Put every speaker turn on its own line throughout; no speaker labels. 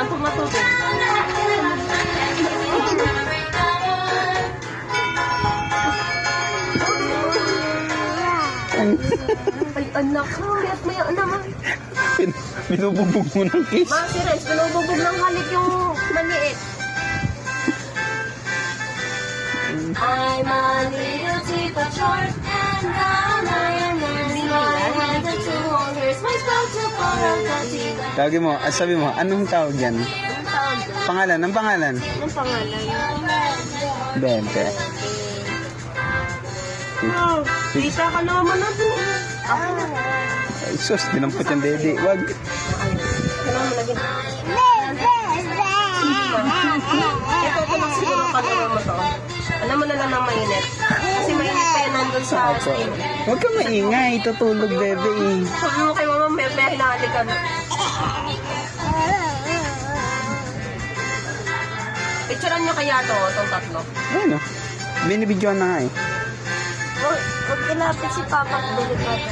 Nampag matubig. Ay, anak ko. Mayat maya naman.
Binubugbog mo ng kiss.
Ma, si Renz, binubugbog ng halik yung maliit. I'm a little teapot short and brown. I had the two holders. My spoke to borrow the tea.
Tawagin mo, sabi mo, anong tawag yan?
Anong tawag doon?
Pangalan, ang pangalan?
Anong pangalan?
Bente.
Oh, tita ka naman natin. Ako.
Ay, sus, dinampot yung dede. Wag.
Kailangan mo lagyan. Ito lang siguro pag-awa mo to. Alam mo na lang ng mainit. Kasi mainit pa yan nandun sa
Opo.
steam.
Huwag ka maingay, tutulog bebe eh.
Sabi mo kay mama, may hinahalik ka na. Picturean nyo kaya to, itong tatlo.
Ayun o. Binibidyoan na nga eh.
Huwag ilapit si Papa at delikado.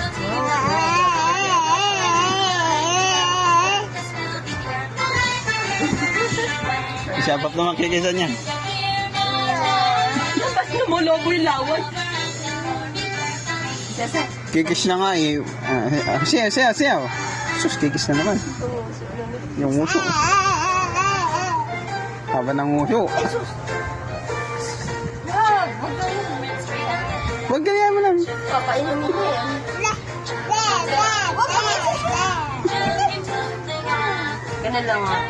Isapap naman kikisan niya.
Ba't lumulobo yung lawan? Sese.
Kikis na nga eh. Siya. Sus, kikis na naman. Yung nguso. Haba ng nguso. Huwag ganyan mo lang.
Papainumin mo yan. Ganun lang ah.